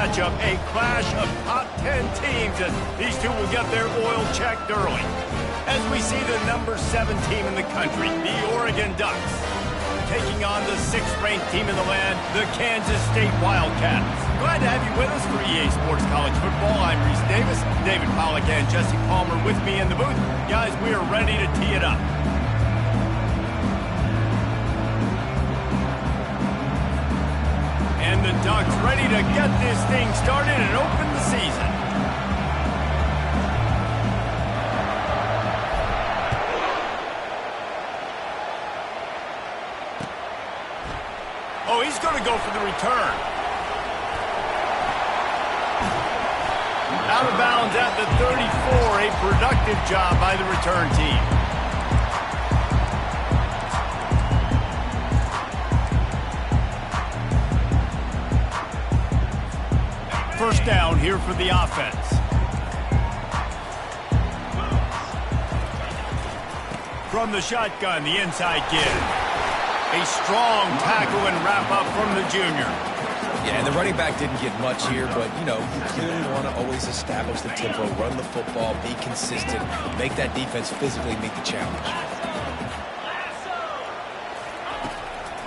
matchup, a clash of top 10 teams as these two will get their oil checked early. As we see the number 7 team in the country, the Oregon Ducks, taking on the 6th-ranked team in the land, the Kansas State Wildcats. Glad to have you with us for EA Sports College Football. I'm Reese Davis, David Pollack and Jesse Palmer with me in the booth. Guys, we are ready to tee it up. And the Ducks ready to get this thing started and open the season. Oh, he's going to go for the return. Out of bounds at the 34, a productive job by the return team. First down here for the offense. From the shotgun, the inside give. A strong tackle and wrap-up from the junior. Yeah, and the running back didn't get much here, but, you know, you clearly want to always establish the tempo, run the football, be consistent, make that defense physically meet the challenge.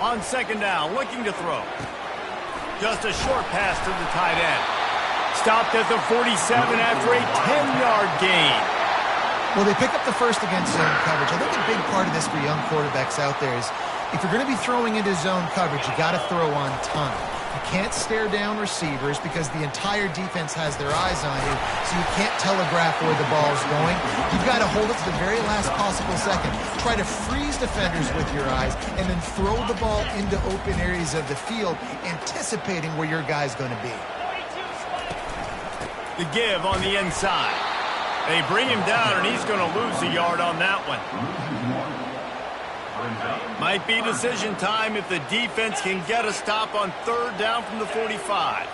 On second down, looking to throw. Just a short pass to the tight end. Stopped at the 47 after a 10-yard gain. Well, they pick up the first against zone coverage. I think a big part of this for young quarterbacks out there is if you're going to be throwing into zone coverage, you got to throw on time. You can't stare down receivers because the entire defense has their eyes on you, so you can't telegraph where the ball's going. You've got to hold it to the very last possible second. Try to freeze defenders with your eyes and then throw the ball into open areas of the field, anticipating where your guy's going to be. The give on the inside. They bring him down, and he's going to lose a yard on that one. Might be decision time if the defense can get a stop on third down from the 45.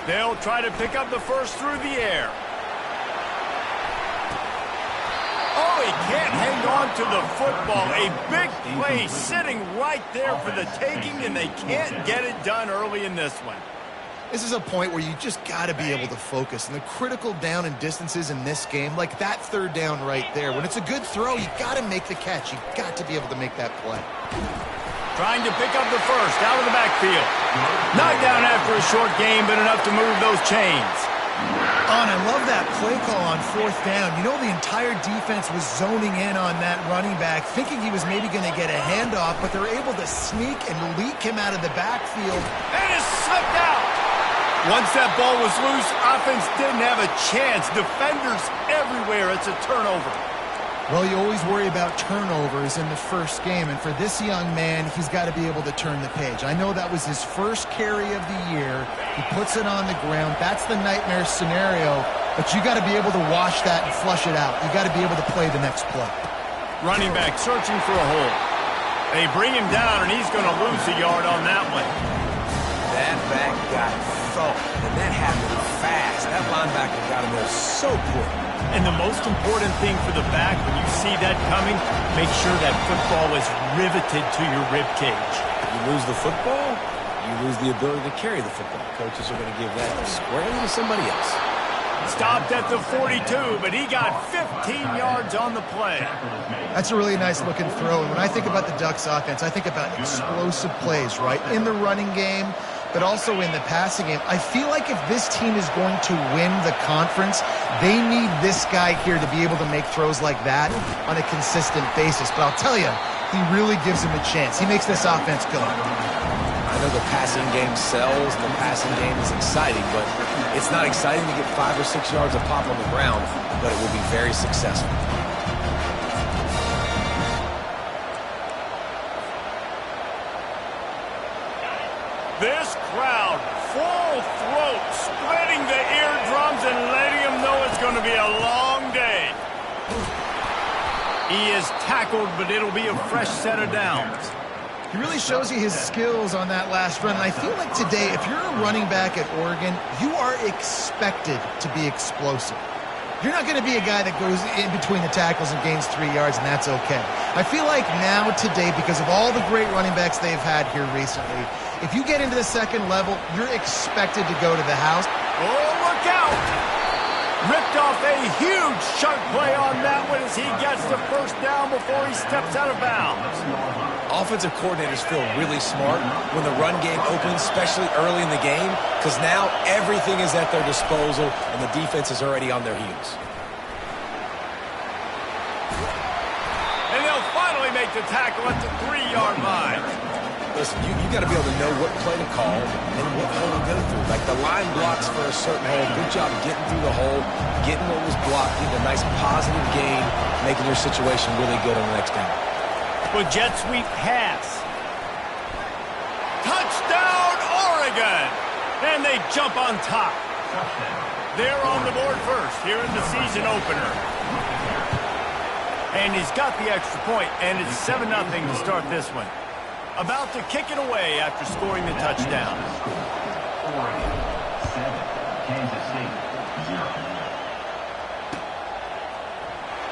They'll try to pick up the first through the air. Oh, he can't hang on to the football. A big play sitting right there for the taking, and they can't get it done early in this one. This is a point where you just got to be able to focus. And the critical down and distances in this game, like that third down right there, when it's a good throw, you got to make the catch. You got to be able to make that play. Trying to pick up the first out of the backfield. Knocked down after a short gain, but enough to move those chains. Oh, and I love that play call on fourth down. You know, the entire defense was zoning in on that running back, thinking he was maybe going to get a handoff, but they're able to sneak and leak him out of the backfield. And it's slipped out. Once that ball was loose, offense didn't have a chance. Defenders everywhere. It's a turnover. Well, you always worry about turnovers in the first game, and for this young man, he's got to be able to turn the page. I know that was his first carry of the year. He puts it on the ground. That's the nightmare scenario, but you got to be able to wash that and flush it out. You got to be able to play the next play. Running back searching for a hole. They bring him down, and he's going to lose a yard on that one. That back got thumped, and that happened fast. That linebacker got him there so quick. And the most important thing for the back, when you see that coming, make sure that football is riveted to your rib cage. You lose the football, you lose the ability to carry the football. Coaches are going to give that squarely to somebody else. Stopped at the 42, but he got 15 yards on the play. That's a really nice-looking throw. And when I think about the Ducks offense, I think about explosive plays, right? In the running game, but also in the passing game. I feel like if this team is going to win the conference, they need this guy here to be able to make throws like that on a consistent basis. But I'll tell you, he really gives him a chance. He makes this offense go. I know the passing game sells, and the passing game is exciting, but it's not exciting to get 5 or 6 yards of pop on the ground, but it will be very successful. This crowd, full throat, splitting the eardrums and letting them know it's going to be a long day. He is tackled, but it'll be a fresh set of downs. He really shows you his skills on that last run. And I feel like today, if you're a running back at Oregon, you are expected to be explosive. You're not going to be a guy that goes in between the tackles and gains 3 yards, and that's okay. I feel like now, today, because of all the great running backs they've had here recently, If you get into the second level, you're expected to go to the house. Oh, look out! Ripped off a huge chunk play on that one as he gets the first down before he steps out of bounds. Offensive coordinators feel really smart when the run game opens, especially early in the game, because now everything is at their disposal and the defense is already on their heels. And they'll finally make the tackle at the 3-yard line. Listen, you got to be able to know what play to call and what hole to go through. Like the line blocks for a certain hole. Good job getting through the hole, getting what was blocked, getting a nice positive gain, making your situation really good on the next down. With jet sweep pass. Touchdown, Oregon! And they jump on top. They're on the board first here in the season opener. And he's got the extra point, and it's 7-0 to start this one. About to kick it away after scoring the touchdown. Oregon 7, Kansas State 0.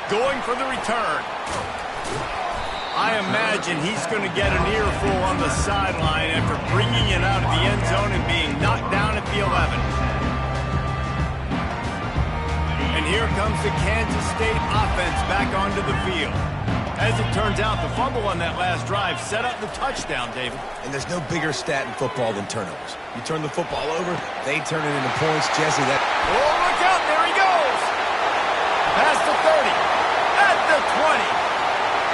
Going for the return. I imagine he's going to get an earful on the sideline after bringing it out of the end zone and being knocked down at the 11. And here comes the Kansas State offense back onto the field. As it turns out, the fumble on that last drive set up the touchdown, David. And there's no bigger stat in football than turnovers. You turn the football over, they turn it into points. Jesse, that... Oh, look out! There he goes! Past the 30, at the 20,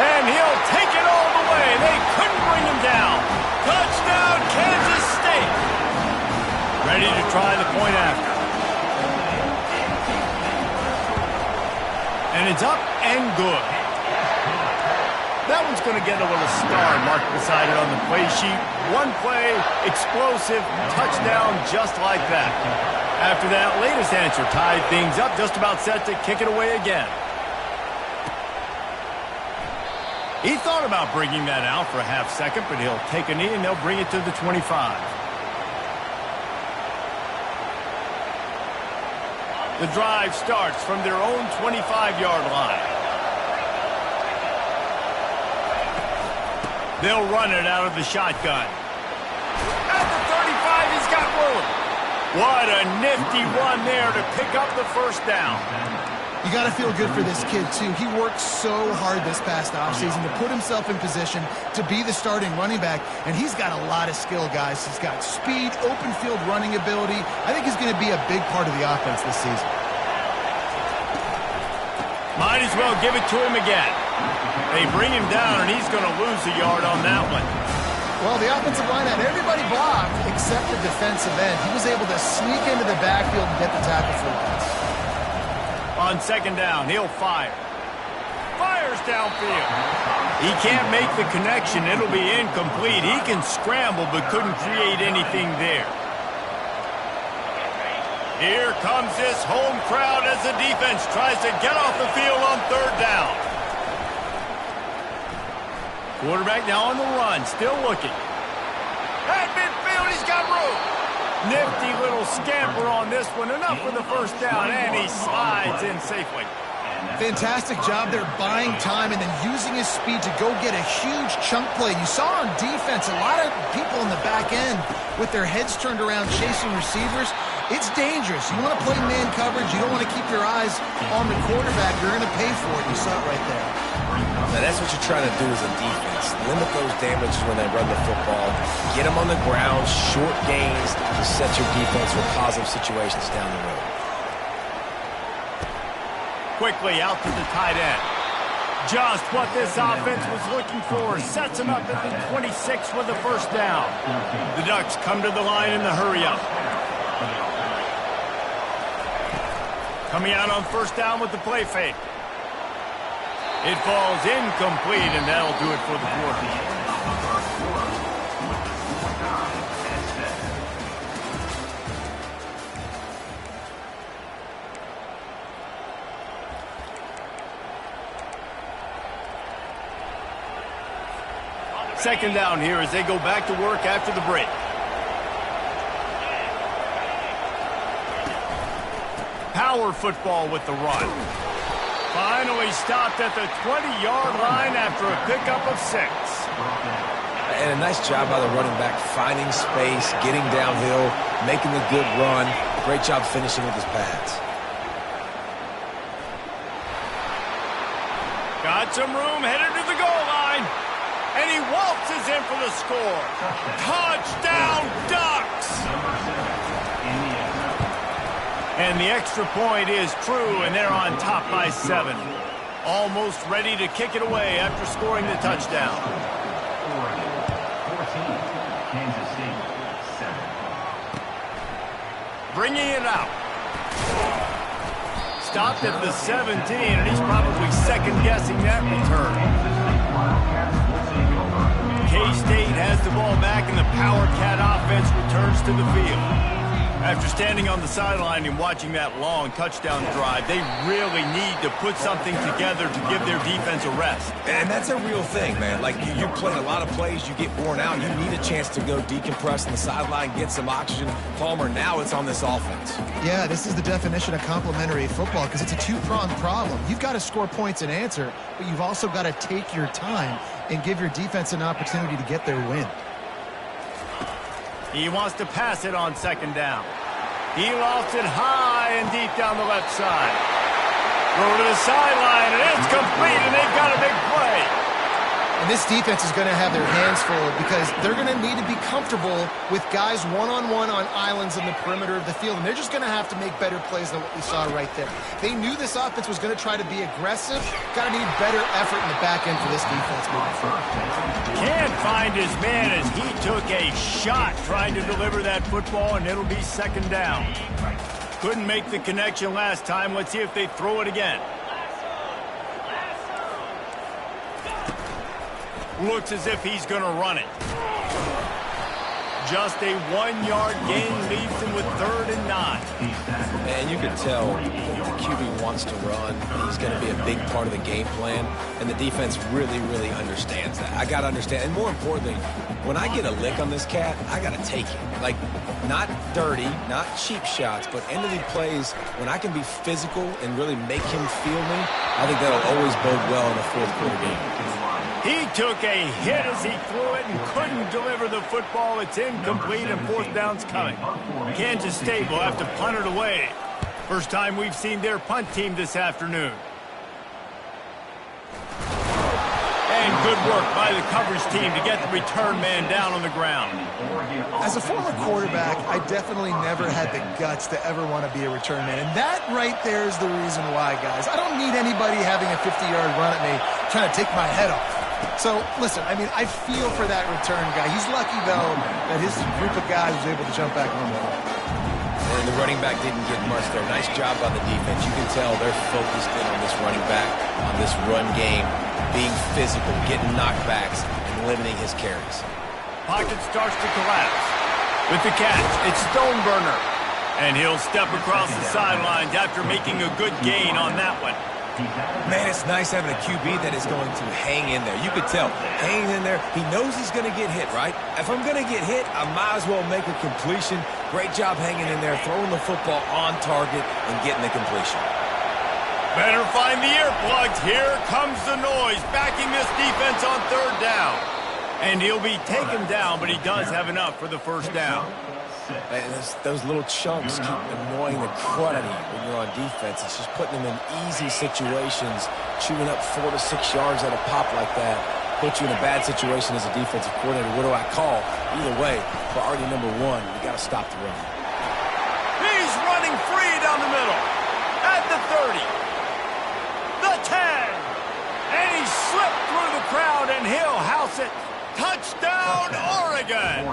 and he'll take it all the way. They couldn't bring him down. Touchdown, Kansas State! Ready to try the point after. And it's up and good. That one's going to get a little star marked beside it on the play sheet. One play, explosive, touchdown just like that. After that latest answer tied things up, just about set to kick it away again. He thought about bringing that out for a half second, but he'll take a knee and they'll bring it to the 25. The drive starts from their own 25-yard line. They'll run it out of the shotgun. At the 35, he's got room. What a nifty run there to pick up the first down. You got to feel good for this kid, too. He worked so hard this past offseason to put himself in position to be the starting running back, and he's got a lot of skill, guys. He's got speed, open field running ability. I think he's going to be a big part of the offense this season. Might as well give it to him again. They bring him down, and he's going to lose a yard on that one. Well, the offensive line had everybody blocked except the defensive end. He was able to sneak into the backfield and get the tackle for a pass. On second down, he'll fire. Fires downfield. He can't make the connection. It'll be incomplete. He can scramble, but couldn't create anything there. Here comes this home crowd as the defense tries to get off the field on third down. Quarterback now on the run, still looking. At midfield, he's got room. Nifty little scamper on this one, enough for the first down, and he slides in safely. Fantastic job there buying time and then using his speed to go get a huge chunk play. You saw on defense a lot of people in the back end with their heads turned around chasing receivers. It's dangerous. You want to play man coverage. You don't want to keep your eyes on the quarterback. You're going to pay for it. You saw it right there. Now, that's what you're trying to do as a defense. Limit those damages when they run the football. Get them on the ground, short gains to set your defense for positive situations down the road. Quickly out to the tight end. Just what this offense was looking for. Sets him up at the 26 with the first down. The Ducks come to the line in the hurry-up. Coming out on first down with the play fake. It falls incomplete, and that'll do it for the quarter. Second down here as they go back to work after the break. Power football with the run. Finally stopped at the 20-yard line after a pickup of 6. And a nice job by the running back, finding space, getting downhill, making the good run. Great job finishing with his pads. Got some room, headed to the goal line. And he waltzes in for the score. Touchdown, Ducks! And the extra point is true, and they're on top by 7. Almost ready to kick it away after scoring the touchdown. Oregon 14, Kansas State 7. Bringing it out. Stopped at the 17, and he's probably second-guessing that return. K-State has the ball back, and the Power Cat offense returns to the field. After standing on the sideline and watching that long touchdown drive, they really need to put something together to give their defense a rest. And that's a real thing, man. Like, you play a lot of plays, you get worn out, you need a chance to go decompress on the sideline, get some oxygen. Palmer, now it's on this offense. Yeah, this is the definition of complementary football because it's a two-pronged problem. You've got to score points and answer, but you've also got to take your time and give your defense an opportunity to get their win. He wants to pass it on second down. He lofts it high and deep down the left side. Throw to the sideline, and it's complete, and they've got a big play. And this defense is going to have their hands full because they're going to need to be comfortable with guys one-on-one on islands in the perimeter of the field, and they're just going to have to make better plays than what we saw right there. They knew this offense was going to try to be aggressive. Got to need better effort in the back end for this defense moving forward. Can't find his man as he took a shot trying to deliver that football, and it'll be second down. Couldn't make the connection last time. Let's see if they throw it again. Looks as if he's going to run it. Just a 1-yard gain leaves him with 3rd and 9. Man, you can tell the QB wants to run. He's going to be a big part of the game plan, and the defense really, really understands that. I got to understand, and more importantly, when I get a lick on this cat, I got to take it. Like, not dirty, not cheap shots, but end of the plays, when I can be physical and really make him feel me, I think that'll always bode well in a fourth-quarter game. He took a hit as he threw it and couldn't deliver the football. It's incomplete, and 4th down's coming. Kansas State will have to punt it away. First time we've seen their punt team this afternoon. And good work by the coverage team to get the return man down on the ground. As a former quarterback, I definitely never had the guts to ever want to be a return man. And that right there is the reason why, guys. I don't need anybody having a 50-yard run at me trying to take my head off. So, listen, I mean, I feel for that return guy. He's lucky, though, that his group of guys was able to jump back on the ball. And the running back didn't get much there. Nice job by the defense. You can tell they're focused in on this running back, on this run game, being physical, getting knockbacks, and limiting his carries. Pocket starts to collapse. With the catch, it's Stoneburner. And he'll step across the sidelines after making a good gain on that one. Man, it's nice having a QB that is going to hang in there. You could tell, hanging in there, he knows he's going to get hit, right? If I'm going to get hit, I might as well make a completion. Great job hanging in there, throwing the football on target and getting the completion. Better find the earplugs. Here comes the noise, backing this defense on 3rd down. And he'll be taken down, but he does have enough for the 1st down. And those little chunks keep annoying the crud out of you when you're on defense. It's just putting them in easy situations, chewing up 4 to 6 yards at a pop like that. Put you in a bad situation as a defensive coordinator. What do I call? Either way, priority number 1, we got to stop the run. He's running free down the middle. At the 30. The 10. And he slipped through the crowd, and he'll house it. Touchdown, Oregon.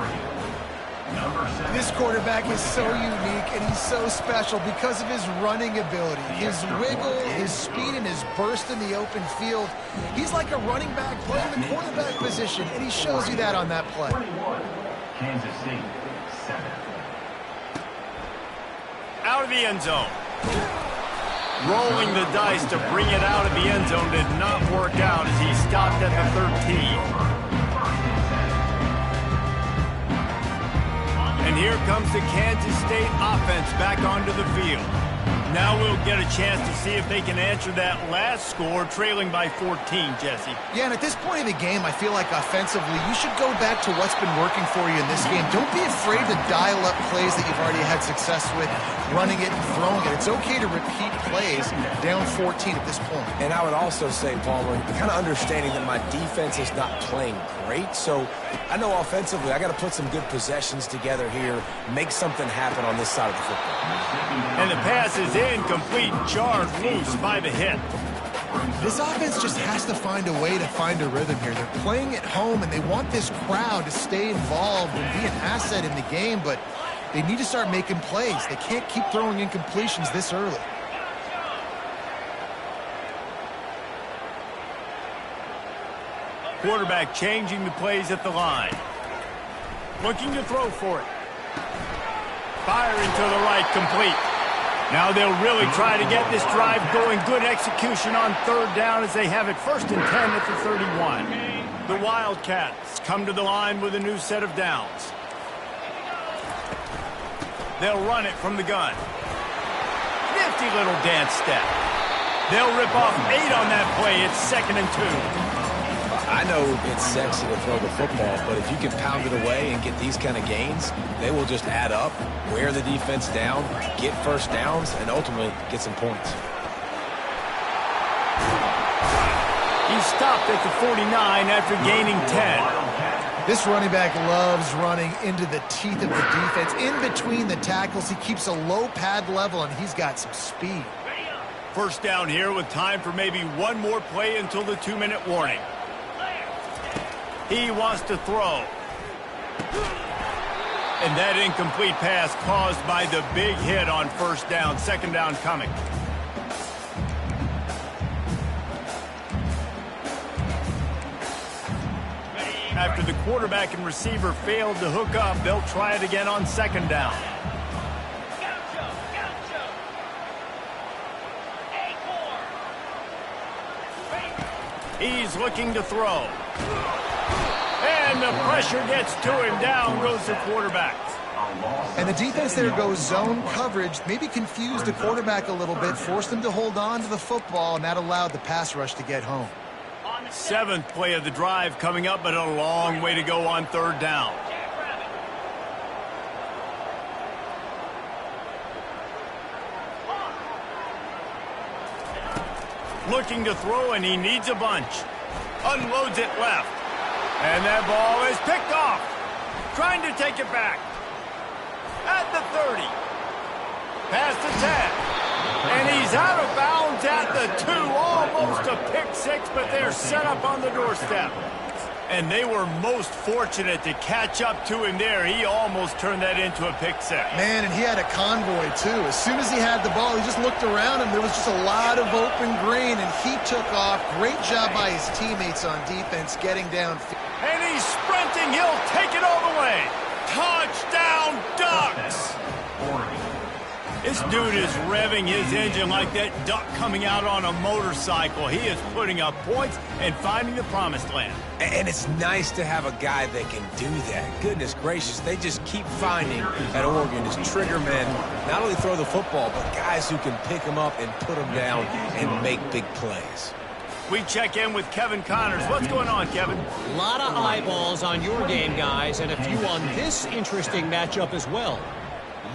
This quarterback is so unique, and he's so special because of his running ability, his wiggle, his speed, and his burst in the open field. He's like a running back playing the quarterback position, and he shows you that on that play. Kansas State 7. Out of the end zone. Rolling the dice to bring it out of the end zone did not work out as he stopped at the 13. And here comes the Kansas State offense back onto the field. Now we'll get a chance to see if they can answer that last score, trailing by 14, Jesse. Yeah, and at this point of the game, I feel like offensively, you should go back to what's been working for you in this game. Don't be afraid to dial up plays that you've already had success with, running it and throwing it. It's okay to repeat plays down 14 at this point. And I would also say, Palmer, kind of understanding that my defense is not playing great, so I know offensively I got to put some good possessions together here, make something happen on this side of the football. And the pass is incomplete, jarred loose by the hit. This offense just has to find a way to find a rhythm here. They're playing at home, and they want this crowd to stay involved and be an asset in the game, but they need to start making plays. They can't keep throwing incompletions this early. Quarterback changing the plays at the line. Looking to throw for it. Firing to the right, complete. Now they'll really try to get this drive going. Good execution on third down as they have it 1st and 10 at the 31. The Wildcats come to the line with a new set of downs. They'll run it from the gun. Nifty little dance step. They'll rip off 8 on that play. It's 2nd and 2. I know it's sexy to throw the football, but if you can pound it away and get these kind of gains, they will just add up, wear the defense down, get first downs, and ultimately get some points. He stopped at the 49 after gaining 10. This running back loves running into the teeth of the defense. In between the tackles, he keeps a low pad level, and he's got some speed. First down here with time for maybe one more play until the 2-minute warning. He wants to throw. And that incomplete pass caused by the big hit on first down. 2nd down coming. After the quarterback and receiver failed to hook up, they'll try it again on 2nd down. He's looking to throw. And the pressure gets to him. Down goes the quarterback. And the defense there goes zone coverage, maybe confused the quarterback a little bit, forced him to hold on to the football, and that allowed the pass rush to get home. 7th play of the drive coming up, but a long way to go on 3rd down. Looking to throw, and he needs a bunch. Unloads it left. And that ball is picked off. Trying to take it back. At the 30. Past the 10. And he's out of bounds at the 2. Almost a pick 6, but they're set up on the doorstep. And they were most fortunate to catch up to him there. He almost turned that into a pick 6. Man, and he had a convoy, too. As soon as he had the ball, he just looked around him. There was just a lot of open green, and he took off. Great job by his teammates on defense getting downfield. And he's sprinting. He'll take it all the way. Touchdown, Ducks! This dude is revving his engine like that duck coming out on a motorcycle. He is putting up points and finding the promised land. And it's nice to have a guy that can do that. Goodness gracious, they just keep finding at Oregon is trigger men, not only throw the football, but guys who can pick them up and put them down and make big plays. We check in with Kevin Connors. What's going on, Kevin? A lot of eyeballs on your game, guys, and a few on this interesting matchup as well.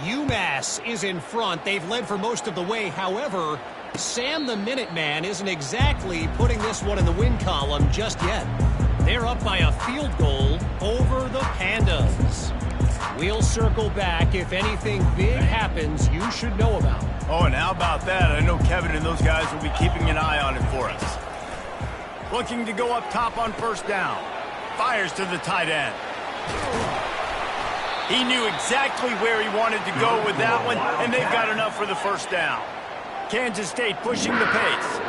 UMass is in front. They've led for most of the way. However, Sam the Minuteman isn't exactly putting this one in the win column just yet. They're up by a field goal over the Pandas. We'll circle back. If anything big happens, you should know about it. Oh, and how about that? I know Kevin and those guys will be keeping an eye on it for us. Looking to go up top on 1st down. Fires to the tight end. He knew exactly where he wanted to go with that one, and they've got enough for the 1st down. Kansas State pushing the pace.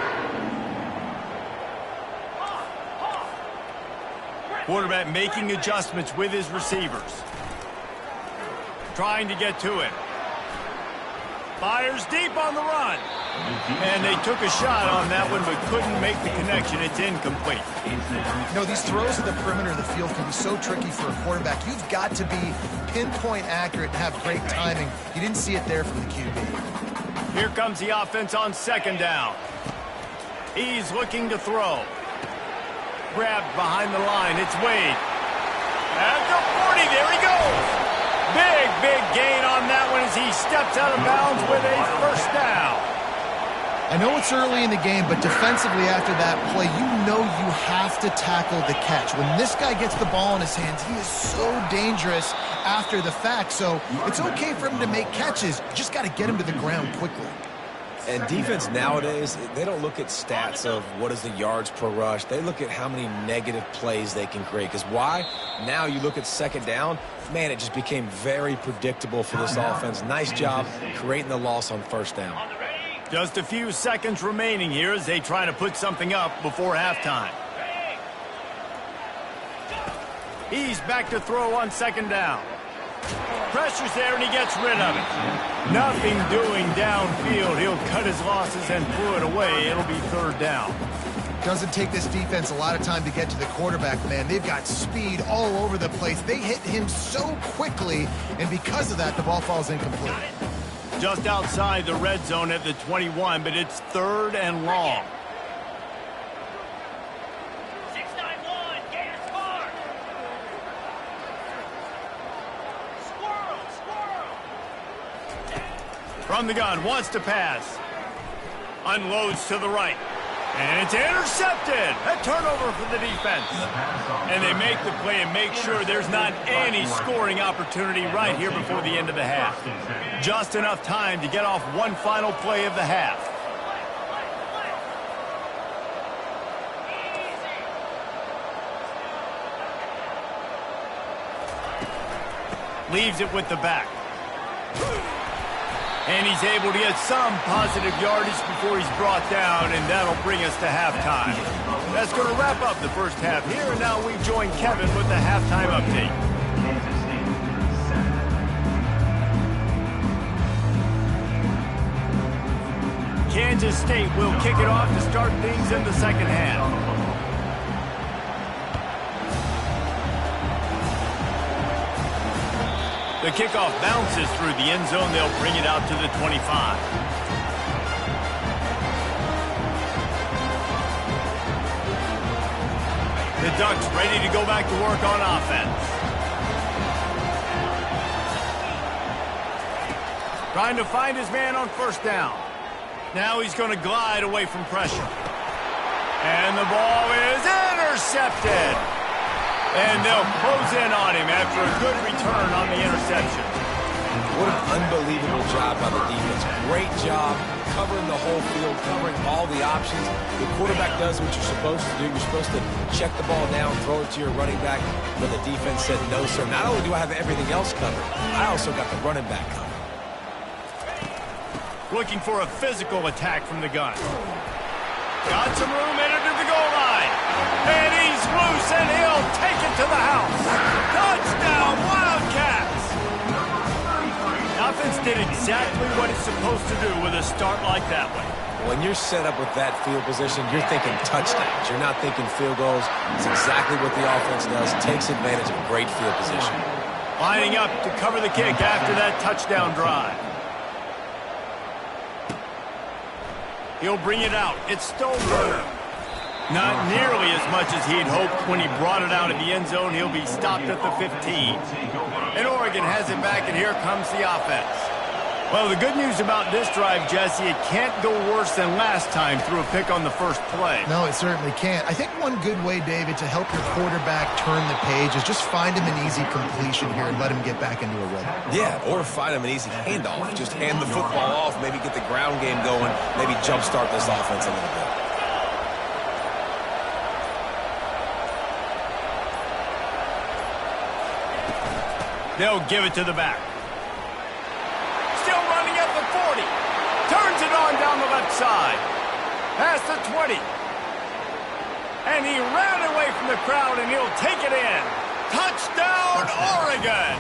Quarterback making adjustments with his receivers. Trying to get to it. Fires deep on the run. And they took a shot on that one, but couldn't make the connection. It's incomplete. You know, these throws at the perimeter of the field can be so tricky for a quarterback. You've got to be pinpoint accurate and have great timing. You didn't see it there from the QB. Here comes the offense on second down. He's looking to throw. Grabbed behind the line. It's Wade. At the 40, there he goes. Big gain on that one as he steps out of bounds with a first down. I know it's early in the game, but defensively after that play, you know you have to tackle the catch. When this guy gets the ball in his hands, he is so dangerous after the fact. So it's okay for him to make catches. You just got to get him to the ground quickly. And defense nowadays, they don't look at stats of what is the yards per rush. They look at how many negative plays they can create. Because why? Now you look at second down, man, it just became very predictable for this offense. Nice job creating the loss on first down. Just a few seconds remaining here as they try to put something up before halftime. He's back to throw on second down. Pressure's there and he gets rid of it. Nothing doing downfield. He'll cut his losses and throw it away. It'll be third down. Doesn't take this defense a lot of time to get to the quarterback, man. They've got speed all over the place. They hit him so quickly, and because of that, the ball falls incomplete. Just outside the red zone at the 21, but it's third and long. From the gun, wants to pass. Unloads to the right. And it's intercepted. A turnover for the defense. And they make the play and make sure there's not any scoring opportunity right here before the end of the half. Just enough time to get off one final play of the half. Leaves it with the back. And he's able to get some positive yardage before he's brought down, and that'll bring us to halftime. That's going to wrap up the first half here, and now we join Kevin with the halftime update. Kansas State will kick it off to start things in the second half. The kickoff bounces through the end zone. They'll bring it out to the 25. The Ducks ready to go back to work on offense. Trying to find his man on first down. Now he's going to glide away from pressure. And the ball is intercepted. And they'll close in on him after a good return on the interception. What an unbelievable job by the defense. Great job covering the whole field, covering all the options. The quarterback does what you're supposed to do. You're supposed to check the ball down, throw it to your running back. But the defense said, no, sir. Not only do I have everything else covered, I also got the running back covered. Looking for a physical attack from the gun. Got some room headed to the goal line. And he's loose, and he'll take it to the house. Touchdown, Wildcats! The offense did exactly what it's supposed to do with a start like that one. When you're set up with that field position, you're thinking touchdowns. You're not thinking field goals. It's exactly what the offense does. Takes advantage of great field position. Lining up to cover the kick after that touchdown drive. He'll bring it out. It's Stolberg. Not nearly as much as he'd hoped when he brought it out of the end zone. He'll be stopped at the 15. And Oregon has it back, and here comes the offense. Well, the good news about this drive, Jesse, it can't go worse than last time through a pick on the first play. No, it certainly can't. I think one good way, David, to help your quarterback turn the page is just find him an easy completion here and let him get back into a rhythm. Yeah, or find him an easy handoff. Just hand the football off, maybe get the ground game going, maybe jumpstart this offense a little bit. They'll give it to the back. Still running at the 40. Turns it on down the left side. Past the 20. And he ran away from the crowd, and he'll take it in. Touchdown, Oregon!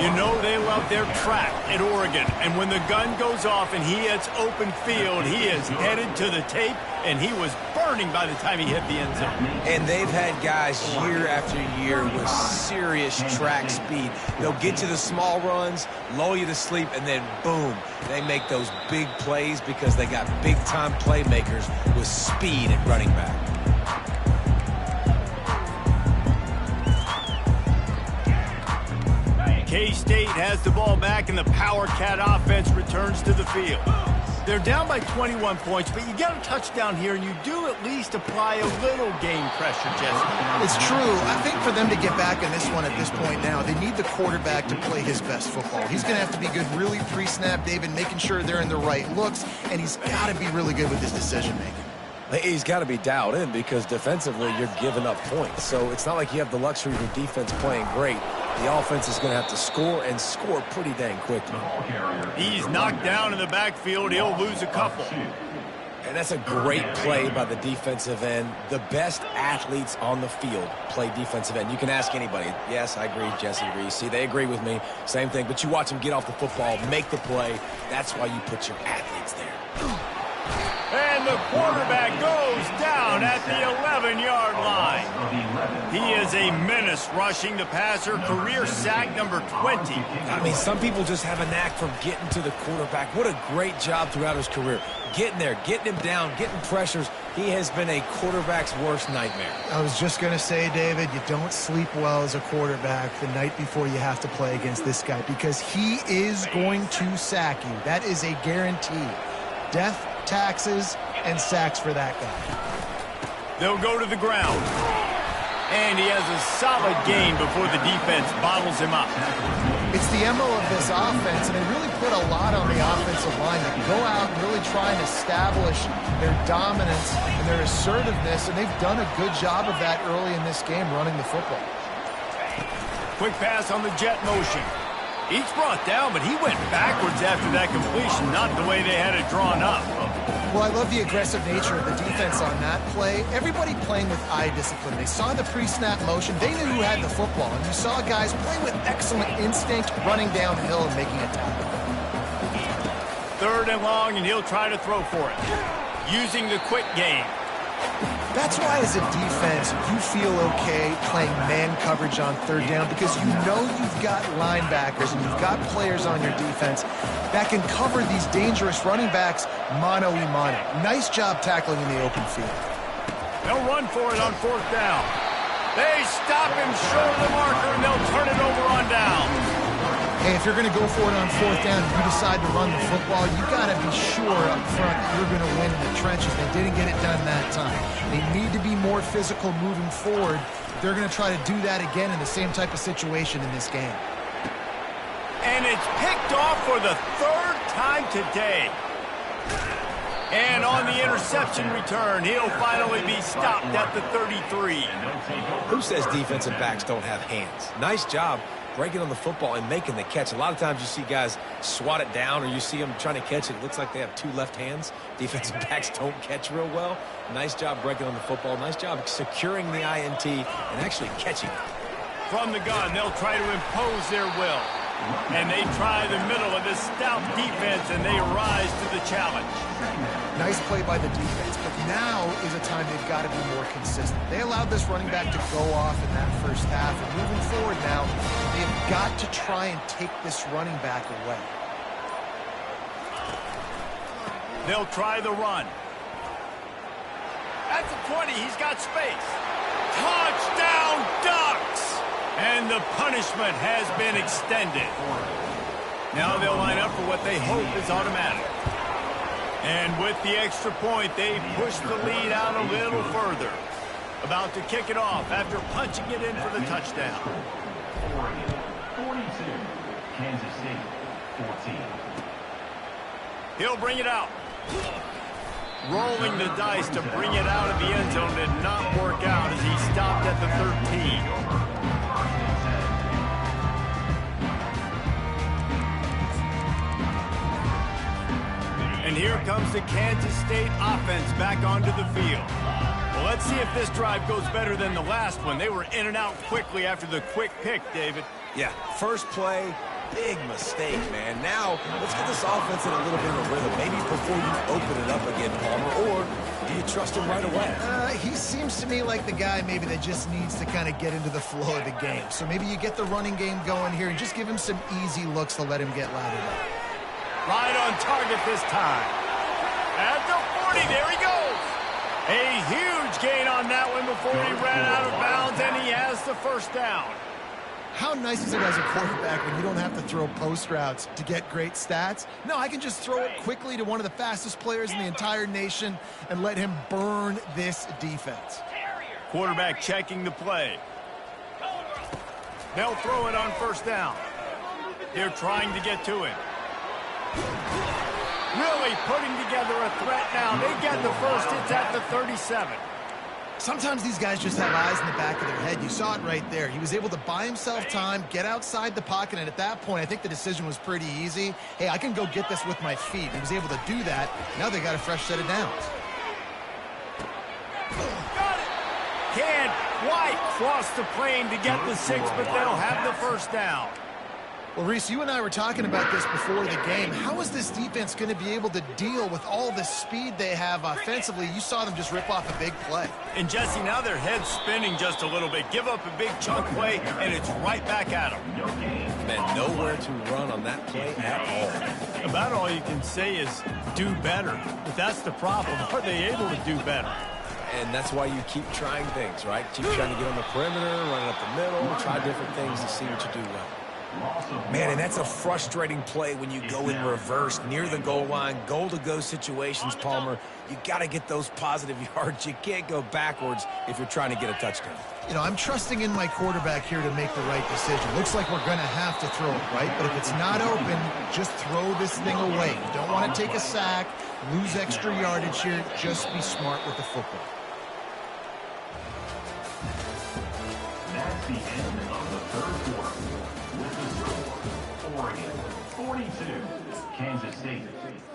You know they love their track at Oregon, and when the gun goes off and he hits open field, he is headed to the tape, and he was burning by the time he hit the end zone. And they've had guys year after year with serious track speed. They'll get to the small runs, lull you to sleep, and then boom, they make those big plays because they got big-time playmakers with speed at running back. K-State has the ball back, and the Power Cat offense returns to the field. They're down by 21 points, but you get a touchdown here, and you do at least apply a little game pressure, Jesse. It's true. I think for them to get back in this one at this point now, they need the quarterback to play his best football. He's going to have to be good really pre-snap, David, making sure they're in the right looks, and he's got to be really good with his decision-making. He's got to be dialed in because defensively you're giving up points. So it's not like you have the luxury of your defense playing great. The offense is going to have to score and score pretty dang quickly. He's knocked down in the backfield. He'll lose a couple. And that's a great play by the defensive end. The best athletes on the field play defensive end. You can ask anybody. Yes, I agree. Jesse agrees. See, they agree with me. Same thing. But you watch them get off the football, make the play. That's why you put your athletes there. And the quarterback goes down at the 11-yard line. He is a menace rushing the passer, career sack number 20. I mean, some people just have a knack for getting to the quarterback. What a great job throughout his career. Getting there, getting him down, getting pressures. He has been a quarterback's worst nightmare. I was just going to say, David, you don't sleep well as a quarterback the night before you have to play against this guy because he is going to sack you. That is a guarantee. Death, taxes, and sacks for that guy. They'll go to the ground. And he has a solid gain before the defense bottles him up. It's the MO of this offense, and they really put a lot on the offensive line to go out and really try and establish their dominance and their assertiveness, and they've done a good job of that early in this game running the football. Quick pass on the jet motion. Each brought down, but he went backwards after that completion, not the way they had it drawn up. Well, I love the aggressive nature of the defense on that play. Everybody playing with eye discipline. They saw the pre-snap motion. They knew who had the football, and you saw guys play with excellent instinct, running downhill and making a tackle. 3rd and long, and he'll try to throw for it, using the quick game. That's why, as a defense, you feel okay playing man coverage on 3rd down because you know you've got linebackers and you've got players on your defense that can cover these dangerous running backs mano-a-mano. Nice job tackling in the open field. They'll run for it on 4th down. They stop him short of the marker, and they'll turn it over on down. Hey, if you're going to go for it on 4th down and you decide to run the football, you got to be sure up front you're going to win in the trenches. They didn't get it done that time. They need to be more physical moving forward. They're going to try to do that again in the same type of situation in this game. And it's picked off for the 3rd time today. And on the interception return, he'll finally be stopped at the 33. Who says defensive backs don't have hands? Nice job breaking on the football and making the catch. A lot of times you see guys swat it down or you see them trying to catch it. It looks like they have 2 left hands. Defensive backs don't catch real well. Nice job breaking on the football. Nice job securing the INT and actually catching it. From the gun, they'll try to impose their will. And they try the middle of this stout defense, and they rise to the challenge. Nice play by the defense, but now is a time they've got to be more consistent. They allowed this running back to go off in that first half, and moving forward now, they've got to try and take this running back away. They'll try the run. At the 20, he's got space. Touchdown, Ducks! And the punishment has been extended. Now they'll line up for what they hope is automatic. And with the extra point, they push the lead out a little further. About to kick it off after punching it in for the touchdown. Oregon 42, Kansas State 14. He'll bring it out. Rolling the dice to bring it out of the end zone did not work out as he stopped at the 13. And here comes the Kansas State offense back onto the field. Well, let's see if this drive goes better than the last one. They were in and out quickly after the quick pick, David. Yeah, first play, big mistake, man. Now, let's get this offense in a little bit of a rhythm. Maybe before you open it up again, Palmer, or do you trust him right away? He seems to me like the guy maybe that just needs to kind of get into the flow of the game. So maybe you get the running game going here and just give him some easy looks to let him get lathered up. Right on target this time. At the 40, there he goes. A huge gain on that one before he ran out of bounds, and he has the first down. How nice is it as a quarterback when you don't have to throw post routes to get great stats? No, I can just throw it quickly to one of the fastest players in the entire nation and let him burn this defense. Quarterback checking the play. They'll throw it on first down. They're trying to get to it. Really putting together a threat now. They get the first. It's at the 37. Sometimes these guys just have eyes in the back of their head. You saw it right there. He was able to buy himself time, get outside the pocket, and at that point, I think the decision was pretty easy. Hey, I can go get this with my feet. He was able to do that. Now they got a fresh set of downs. Got it. Can't quite cross the plane to get the 6, but they'll have the first down. Well, Reese, you and I were talking about this before the game. How is this defense going to be able to deal with all the speed they have offensively? You saw them just rip off a big play. And, Jesse, now their head's spinning just a little bit. Give up a big chunk play, and it's right back at them. Man, nowhere to run on that play at all. About all you can say is do better. But that's the problem. Are they able to do better? And that's why you keep trying things, right? Keep trying to get on the perimeter, run it up the middle, try different things to see what you do well. Man, and that's a frustrating play when you go in reverse near the goal line, goal-to-go situations, Palmer. You got to get those positive yards. You can't go backwards if you're trying to get a touchdown. You know, I'm trusting in my quarterback here to make the right decision. Looks like we're going to have to throw it, right? But if it's not open, just throw this thing away. You don't want to take a sack, lose extra yardage here. Just be smart with the football. That's the end of the third quarter. With the score, Oregon 42, Kansas State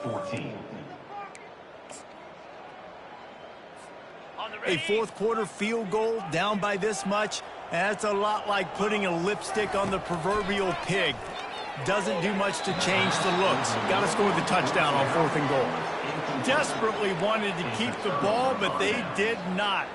14. A fourth quarter field goal down by this much, that's a lot like putting a lipstick on the proverbial pig. Doesn't do much to change the looks. Got to score the touchdown on 4th and goal. Desperately wanted to keep the ball, but they did not.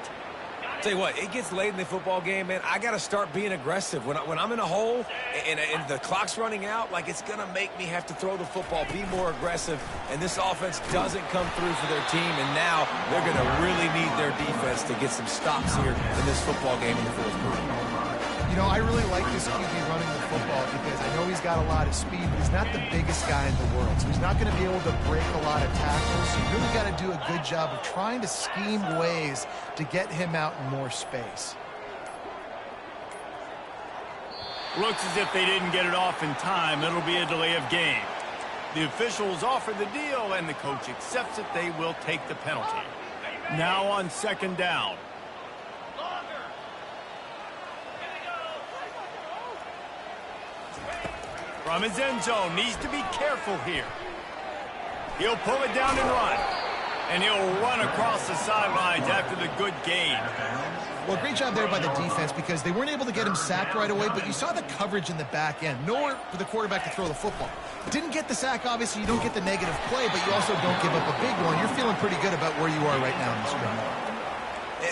Tell you what, it gets late in the football game, man. I got to start being aggressive. When I'm in a hole and the clock's running out, like, it's going to make me have to throw the football, be more aggressive, and this offense doesn't come through for their team, and now they're going to really need their defense to get some stops here in this football game in the fourth quarter. You know, I really like this QB running the football because I know he's got a lot of speed, but he's not the biggest guy in the world. So he's not going to be able to break a lot of tackles. So you really got to do a good job of trying to scheme ways to get him out in more space. Looks as if they didn't get it off in time. It'll be a delay of game. The officials offer the deal, and the coach accepts it. They will take the penalty. Now on 2nd down. From his end zone, needs to be careful here. He'll pull it down and run. And he'll run across the sidelines after the good gain. Well, great job there by the defense because they weren't able to get him sacked right away, but you saw the coverage in the back end. Nowhere for the quarterback to throw the football. Didn't get the sack, obviously. You don't get the negative play, but you also don't give up a big one. You're feeling pretty good about where you are right now in this game.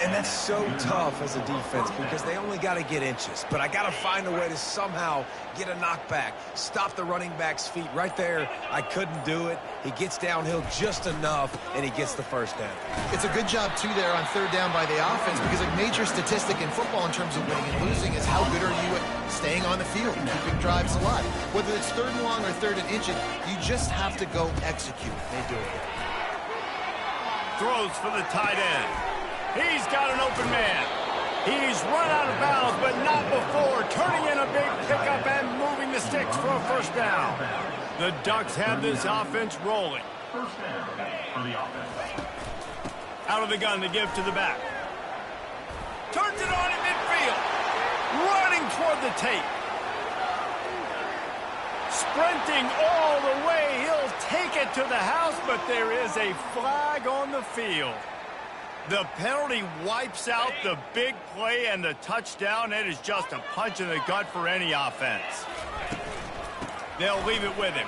And that's so tough as a defense because they only got to get inches. But I got to find a way to somehow get a knockback, stop the running back's feet. Right there, I couldn't do it. He gets downhill just enough, and he gets the first down. It's a good job, too, there on 3rd down by the offense because a major statistic in football in terms of winning and losing is how good are you at staying on the field and keeping drives alive. Whether it's 3rd and long or 3rd and inches, you just have to go execute. They do it. Throws for the tight end. He's got an open man. He's run out of bounds, but not before. Turning in a big pickup and moving the sticks for a first down. The Ducks have this offense rolling. First down for the offense. Out of the gun to give to the back. Turns it on in midfield. Running toward the tape. Sprinting all the way. He'll take it to the house, but there is a flag on the field. The penalty wipes out the big play and the touchdown. It is just a punch in the gut for any offense. They'll leave it with him.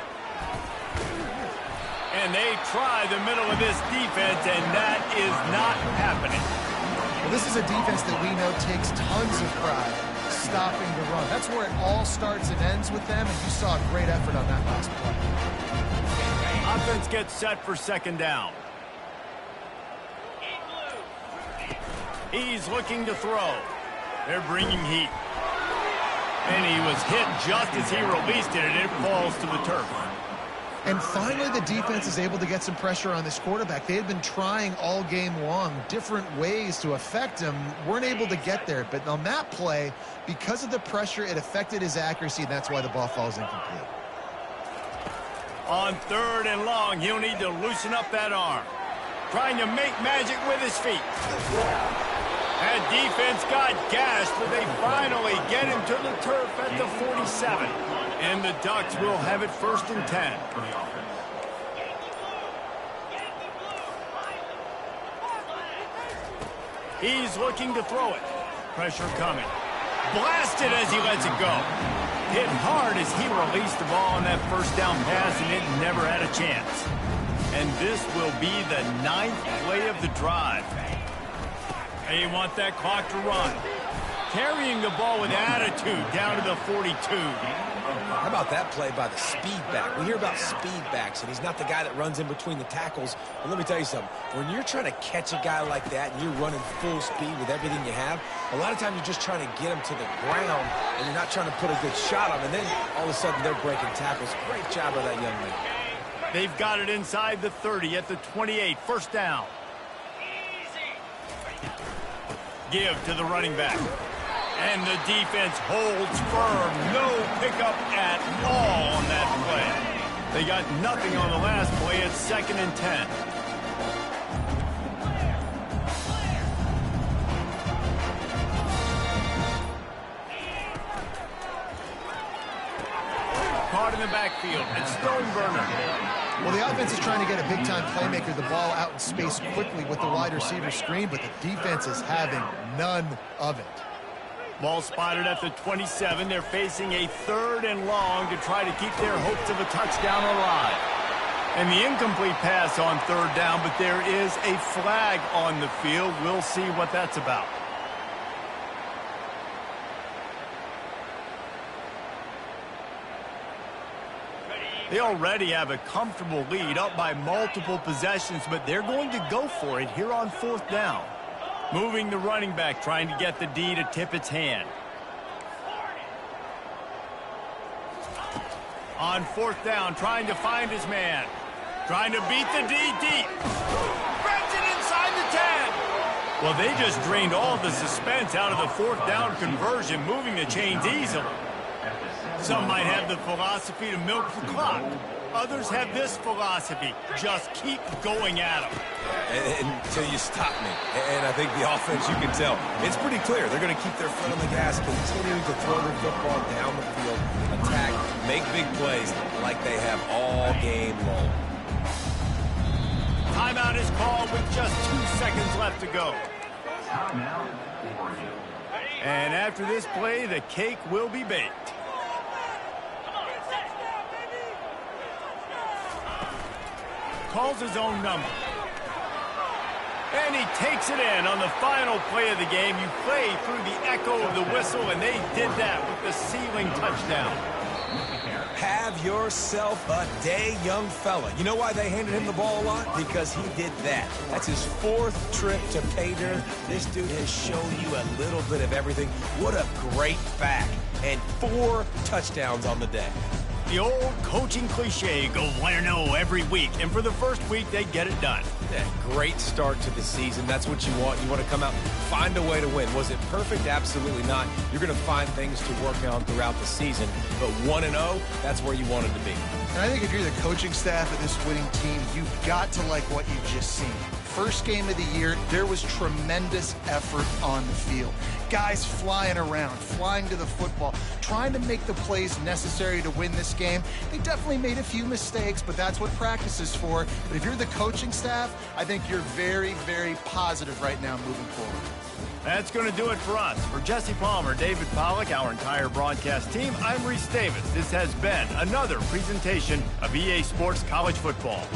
And they try the middle of this defense, and that is not happening. Well, this is a defense that we know takes tons of pride stopping the run. That's where it all starts and ends with them, and you saw a great effort on that last play. Offense gets set for second down. He's looking to throw. They're bringing heat. And he was hit just as he released it, and it falls to the turf. And finally, the defense is able to get some pressure on this quarterback. They had been trying all game long different ways to affect him. Weren't able to get there. But on that play, because of the pressure, it affected his accuracy, and that's why the ball falls incomplete. On third and long, he'll need to loosen up that arm. Trying to make magic with his feet. That defense got gashed, but they finally get him to the turf at the 47. And the Ducks will have it 1st and 10. He's looking to throw it. Pressure coming. Blasted as he lets it go. Hit hard as he released the ball on that first down pass, and it never had a chance. And this will be the 9th play of the drive. They want that clock to run. Carrying the ball with attitude down to the 42. How about that play by the speed back? We hear about speed backs, and he's not the guy that runs in between the tackles. But let me tell you something. When you're trying to catch a guy like that and you're running full speed with everything you have, a lot of times you're just trying to get him to the ground, and you're not trying to put a good shot on him. And then all of a sudden they're breaking tackles. Great job by that young man. They've got it inside the 30 at the 28. 1st down. Give to the running back. And the defense holds firm. No pickup at all on that play. They got nothing on the last play. It's 2nd and 10. Caught in the backfield. It's Stoneburner. Well, the offense is trying to get a big-time playmaker the ball out in space quickly with the wide receiver screen, but the defense is having none of it. Ball spotted at the 27. They're facing a 3rd and long to try to keep their hopes of a touchdown alive. And the incomplete pass on 3rd down, but there is a flag on the field. We'll see what that's about. They already have a comfortable lead, up by multiple possessions, but they're going to go for it here on 4th down. Moving the running back, trying to get the D to tip its hand. On 4th down, trying to find his man. Trying to beat the D deep. Grabs it inside the 10. Well, they just drained all the suspense out of the 4th down conversion, moving the chains easily. Some might have the philosophy to milk the clock. Others have this philosophy. Just keep going at them. Until you stop me. And I think the offense, you can tell, it's pretty clear. They're going to keep their foot on the gas, continuing to throw the football down the field, attack, make big plays like they have all game long. Timeout is called with just 2 seconds left to go. Timeout, Oregon. And after this play, the cake will be baked. Calls his own number. And he takes it in on the final play of the game. You play through the echo of the whistle, and they did that with the ceiling touchdown. Have yourself a day, young fella. You know why they handed him the ball a lot? Because he did that. That's his 4th trip to pay dirt. This dude has shown you a little bit of everything. What a great back. And 4 touchdowns on the day. The old coaching cliche, go 1-0 every week. And for the first week, they get it done. Yeah, great start to the season. That's what you want. You want to come out, find a way to win. Was it perfect? Absolutely not. You're going to find things to work on throughout the season. But 1-0, that's where you wanted to be. And I think if you're the coaching staff of this winning team, you've got to like what you've just seen. First game of the year, there was tremendous effort on the field. Guys flying around, flying to the football, trying to make the plays necessary to win this game. They definitely made a few mistakes, but that's what practice is for. But if you're the coaching staff, I think you're very, very positive right now moving forward. That's going to do it for us. For Jesse Palmer, David Pollack, our entire broadcast team, I'm Reese Davis. This has been another presentation of EA Sports College Football.